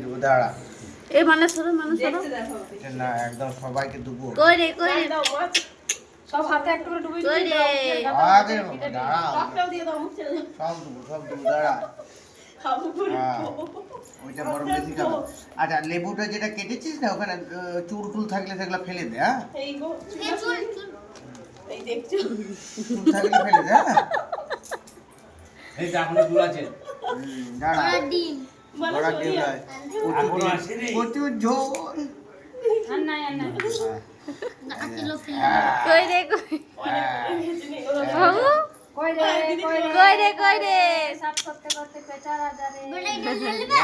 দেবো, দাঁড়া। এই মানুষ না একদম সবাইকে দেবো। কই রে সব হাতে একটু করে ডুবিয়ে কই রে আগে দাঁড়া, টকটাও দিয়ে দাও মুখ ছেড়ে সব দেবো, দাঁড়া। খাবো করে ওইটা বরং বেশি খাবো। আচ্ছা লেবুটা যেটা কেটেছিস না ওখানে চুল টুল থাকলে সেগুলো ফেলে দে। হ্যাঁ এই গো এই দেখছো চুল থাকলে ফেলে দে। হ্যাঁ এই যে এখনো দূর আছে। দাঁড়া, ডিম বড়া ডিম নয়, এখনো আসেনি। প্রচুর ঝোল। আর নাই কই রে বাবু কই রে কই রে সাফ করতে করতে পেচারা যারে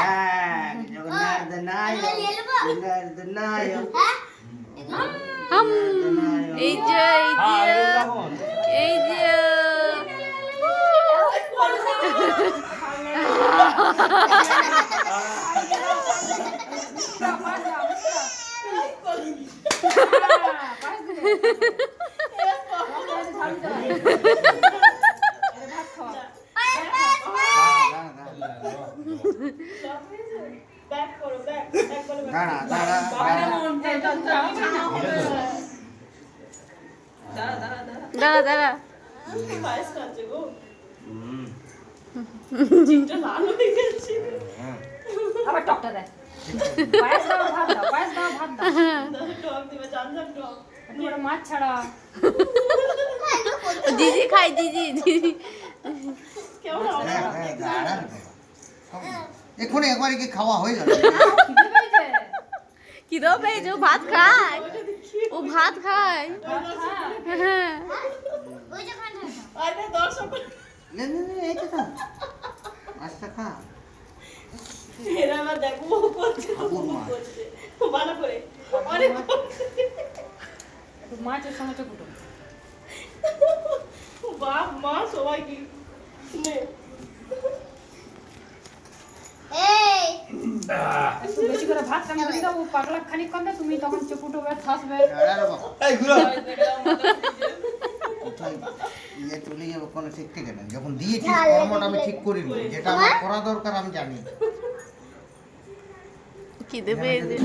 হ্যাঁ, জগন্নাথ নায়ক, জগন্নাথ নায়ক। হাম এই যে এই যে ব্যাক করো ব্যাক একবার দাঁড়া, দাঁড়া, দাঁড়া দাঁড়া পায়েস খাচ্ছে গো জিভটা লাল হয়ে গেছে আবার টকটা দেয় পায়েস দাও ভাত দাও টক দিবে জান টক একটু করে মাছ ছাড়া দিদি খাই দিদি কেমন দাঁড়া। এক্ষুনি একবারে কি খাওয়া হয়ে গেল? খিদে পেয়েছে কি দো পেয়েছো ভাত খায় ও ভাত খায় হ্যাঁ আরে দর্শক নে নে নে, এইটা খা, মাছটা খা। এরা আমার দেখো ও করছে ভালো করে অনেক একটু মাছের সঙ্গে চকুটো বাপ মা সবাই কি নে একটু বেশি করে ভাত টান করে দাও ও পাগলা খানিকক্ষণ দাও তুমি তখন চকুটো বেশ থাসবে দাঁড়া রে বাবা। এই ঘুরো। কোথায় ইয়ে চলে যাবে কোনো ঠিক ঠিক নেই। যখন দিয়েছিস কর্মটা আমি ঠিক করি নি, যেটা আমার করা দরকার আমি জানি। খিদে পেয়েছে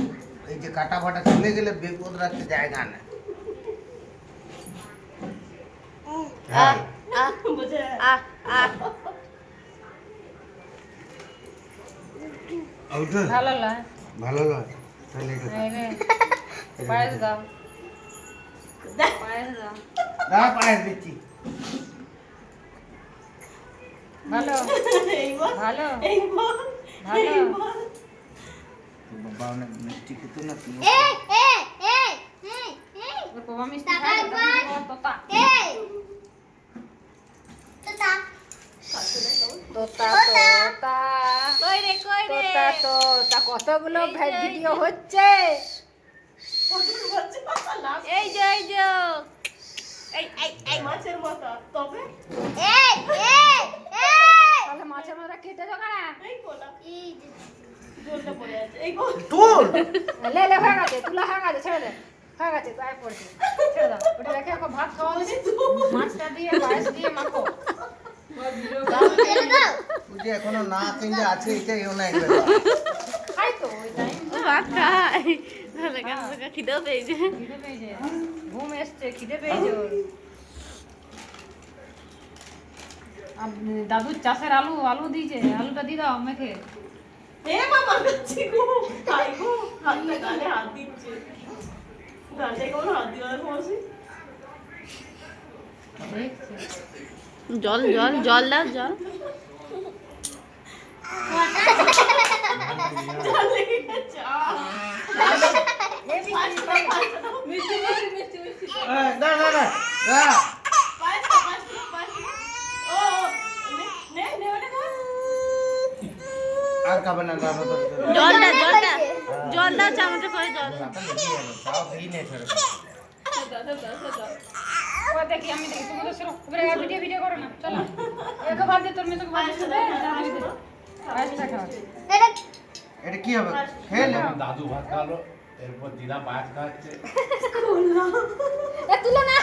এই যে কাটা ফাটা চলে গেলে বিপদ রাখতে জায়গা নেই। হ্যাঁ বুঝে আহ ওটা ভালো লাগে ভালো লাগে তাহলে এটা এই রে পায়েস দাও পায়েস দাও দাঁড়া, পায়েস দিচ্ছি। ভালো এইবার ভালো এইবার ভালো এইবার বাবা অনেক মিষ্টি খেতো না তুমি। ওর বাবা মিষ্টি খায় না তোতা তোতা তোতা কই রে তোতা তোতা কতগুলো ভিডিও হচ্ছে এই যে এই মাছের মাথা তবে তাহলে মাছের মাথা কেটে দাও না এই কোলা জলটা পড়ে আছে এই গো তোর লে হয়ে গেছে তুলা হয়ে গেছে ছেড়ে দে হয়ে গেছে গায়ে পড়ছে ছেড়ে দাও ওটা রেখে এখন ভাত খাওয়া হচ্ছে মাছটা দিয়ে পায়েস দিয়ে মাখো ওই যে এখনো না কিনতে আছে এটাই অনেক খাই তো ওই টাইম ভাত খায় ভালো কেন খিদেও পেয়েছে খিদে পেয়েছে ঘুম এসছে খিদে পেয়েছে ওর। দাদুর চাষের আলু দিয়েছে আলুটা দিয়ে দাও মেখে হে মামা কাচ্ছি গো তাই গো হাতে গালে হাত দিচ্ছে গালে কোন হাত দিওয়ার পড়ছি দেখছে জল দাও জল চলে চা মিষ্টি না পায়েস ও নে ওটা খা আর খাবে না দাদা তো জল দাও চামচে করে জল তাও খেয়ে নে ছেড়ে ও দেখি আমি দেখি তুমি তো শুরু এবারে ভিডিও করো না চলো একে ভাত দে তোর মেয়ে তোকে ভাত দে পায়েসটা খাও এটা কি হবে খেয়ে নে দাদু ভাত খাওয়ালো এরপর দিদা পায়েস খাওয়াচ্ছে এ তুলো না